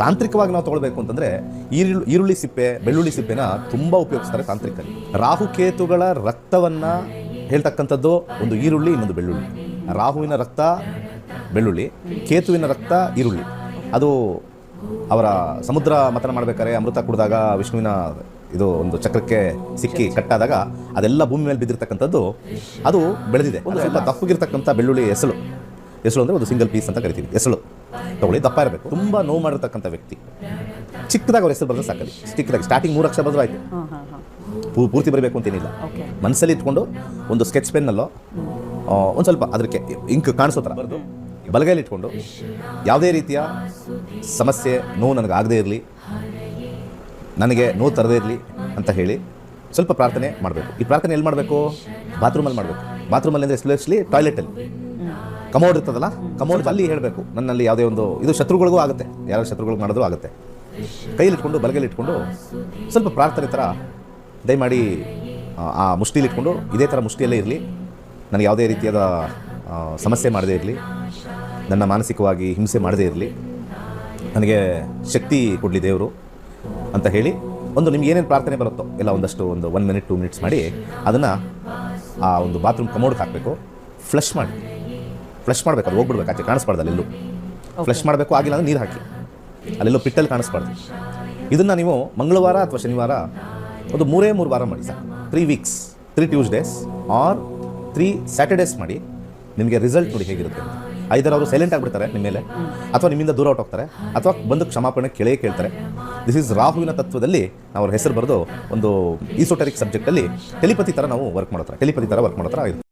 ತಾಂತ್ರಿಕವಾಗಿ ನಾವು ತಗೊಳ್ಬೇಕು ಅಂತಂದರೆ ಈರುಳ್ಳಿ ಸಿಪ್ಪೆ ಬೆಳ್ಳುಳ್ಳಿ ಸಿಪ್ಪೆನ ತುಂಬ ಉಪಯೋಗಿಸ್ತಾರೆ ತಾಂತ್ರಿಕಲ್ಲಿ. ರಾಹುಕೇತುಗಳ ರಕ್ತವನ್ನು ಹೇಳ್ತಕ್ಕಂಥದ್ದು ಒಂದು ಈರುಳ್ಳಿ, ಇನ್ನೊಂದು ಬೆಳ್ಳುಳ್ಳಿ. ರಾಹುವಿನ ರಕ್ತ ಬೆಳ್ಳುಳ್ಳಿ, ಕೇತುವಿನ ರಕ್ತ ಈರುಳ್ಳಿ. ಅದು ಅವರ ಸಮುದ್ರ ಮಥನ ಮಾಡಬೇಕಾದ್ರೆ ಅಮೃತ ಕುಡಿದಾಗ ವಿಷ್ಣುವಿನ ಇದು ಒಂದು ಚಕ್ರಕ್ಕೆ ಸಿಕ್ಕಿ ಕಟ್ಟಾದಾಗ ಅದೆಲ್ಲ ಭೂಮಿ ಮೇಲೆ ಬಿದ್ದಿರ್ತಕ್ಕಂಥದ್ದು ಅದು ಬೆಳೆದಿದೆ. ಒಂದು ಸ್ವಲ್ಪ ದಪ್ಪಗಿರ್ತಕ್ಕಂಥ ಬೆಳ್ಳುಳ್ಳಿ ಎಸಳು ಅಂದರೆ ಒಂದು ಸಿಂಗಲ್ ಪೀಸ್ ಅಂತ ಕರಿತೀವಿ. ಎಸಳು ತಗೊಳ್ಳಿ, ದಪ್ಪ ಇರಬೇಕು. ತುಂಬ ನೋವು ಮಾಡಿರ್ತಕ್ಕಂಥ ವ್ಯಕ್ತಿ ಚಿಕ್ಕದಾಗ ಅವ್ರ ಹೆಸರು ಬರೆದ್ರೆ ಸಾಕಲ್ಲಿ, ಚಿಕ್ಕದಾಗಿ ಸ್ಟಾರ್ಟಿಂಗ್ 3 ಅಕ್ಷರ ಬರೆದ್ರು ಆಯಿತು. ಪೂರ್ತಿ ಬರಬೇಕು ಅಂತೇನಿಲ್ಲ. ಮನಸ್ಸಲ್ಲಿ ಇಟ್ಕೊಂಡು ಒಂದು ಸ್ಕೆಚ್ ಪೆನ್ನಲ್ಲೋ ಒಂದು ಸ್ವಲ್ಪ ಅದಕ್ಕೆ ಇಂಕ್ ಕಾಣಿಸೋ ಥರ ಬರೆದು ಬಲಗೈಲಿ ಇಟ್ಕೊಂಡು ಯಾವುದೇ ರೀತಿಯ ಸಮಸ್ಯೆ ನೋವು ನನಗೆ ಆಗದೇ ಇರಲಿ, ನನಗೆ ನೋವು ತರದೇ ಇರಲಿ ಅಂತ ಹೇಳಿ ಸ್ವಲ್ಪ ಪ್ರಾರ್ಥನೆ ಮಾಡಬೇಕು. ಈ ಪ್ರಾರ್ಥನೆ ಎಲ್ಲಿ ಮಾಡಬೇಕು? ಬಾತ್ರೂಮಲ್ಲಿ ಮಾಡಬೇಕು. ಬಾತ್ರೂಮಲ್ಲಿ ಅಂದರೆ ಎಸ್ಪೆಷಲಿ ಟಾಯ್ಲೆಟಲ್ಲಿ ಕಮೋಡ್ ಇರ್ತದಲ್ಲ, ಕಮೋಡ್ ಅಲ್ಲಿ ಹೇಳಬೇಕು ನನ್ನಲ್ಲಿ ಯಾವುದೇ ಒಂದು ಇದು ಶತ್ರುಗಳಿಗೂ ಆಗುತ್ತೆ, ಯಾರು ಶತ್ರುಗಳಿಗೆ ಮಾಡಿದ್ರೂ ಆಗುತ್ತೆ. ಕೈಯಲ್ಲಿ ಇಟ್ಕೊಂಡು ಬಲಗೈಲಿ ಇಟ್ಕೊಂಡು ಸ್ವಲ್ಪ ಪ್ರಾರ್ಥನೆ ಥರ ದಯಮಾಡಿ ಆ ಮುಷ್ಟಿಲಿ ಇಟ್ಕೊಂಡು ಇದೇ ಥರ ಮುಷ್ಟಿಯಲ್ಲೇ ಇರಲಿ, ನನಗೆ ಯಾವುದೇ ರೀತಿಯಾದ ಸಮಸ್ಯೆ ಮಾಡದೇ ಇರಲಿ, ನನ್ನ ಮಾನಸಿಕವಾಗಿ ಹಿಂಸೆ ಮಾಡದೇ ಇರಲಿ, ನನಗೆ ಶಕ್ತಿ ಕೊಡಲಿ ದೇವರು ಅಂತ ಹೇಳಿ ಒಂದು ನಿಮ್ಗೆ ಏನೇನು ಪ್ರಾರ್ಥನೆ ಬರುತ್ತೋ ಎಲ್ಲ ಒಂದಷ್ಟು ಒಂದು 1 ಮಿನಿಟ್ 2 ಮಿನಿಟ್ಸ್ ಮಾಡಿ ಅದನ್ನು ಆ ಒಂದು ಬಾತ್ರೂಮ್ ಕಮೋಡ್ಗೆ ಹಾಕಬೇಕು. ಫ್ಲಶ್ ಮಾಡಬೇಕು, ಅದು ಹೋಗ್ಬಿಡ್ಬೇಕು, ಆಚೆ ಕಾಣಿಸ್ಬಾರ್ದು. ಅಲ್ಲೆಲ್ಲೂ ಫ್ಲಶ್ ಮಾಡಬೇಕು. ಆಗಿಲ್ಲ ಅಂದರೆ ನೀರು ಹಾಕಿ ಅಲ್ಲೆಲ್ಲೋ ಪಿಟ್ಟಲ್ಲಿ ಕಾಣಿಸ್ಬಾರ್ದು. ಇದನ್ನು ನೀವು ಮಂಗಳವಾರ ಅಥವಾ ಶನಿವಾರ ಒಂದು 3 ವಾರ ಮಾಡಿ ಸಾಕು. 3 ವೀಕ್ಸ್, 3 ಟ್ಯೂಸ್ಡೇಸ್ ಆರ್ 3 ಸ್ಯಾಟರ್ಡೇಸ್ ಮಾಡಿ. ನಿಮಗೆ ರಿಸಲ್ಟ್ ನೋಡಿ ಹೇಗಿರುತ್ತೆ. ಐದರ ಅವರು ಸೈಲೆಂಟ್ ಆಗಿಬಿಡ್ತಾರೆ ನಿಮ್ಮ ಮೇಲೆ, ಅಥವಾ ನಿಮ್ಮಿಂದ ದೂರ ಹೊಟ್ಟೋಗ್ತಾರೆ, ಅಥವಾ ಬಂದು ಕ್ಷಮಾಪಣೆ ಕೇಳ್ತಾರೆ. ದಿಸ್ ಈಸ್ ರಾಹುವಿನ ತತ್ವದಲ್ಲಿ ಅವ್ರ ಹೆಸರು ಬರೆದು ಒಂದು ಈಸೋಟರಿಕ್ ಸಬ್ಜೆಕ್ಟಲ್ಲಿ ಟೆಲಿಪತಿ ಥರ ನಾವು ವರ್ಕ್ ಮಾಡೋ ಥರ ಇದು.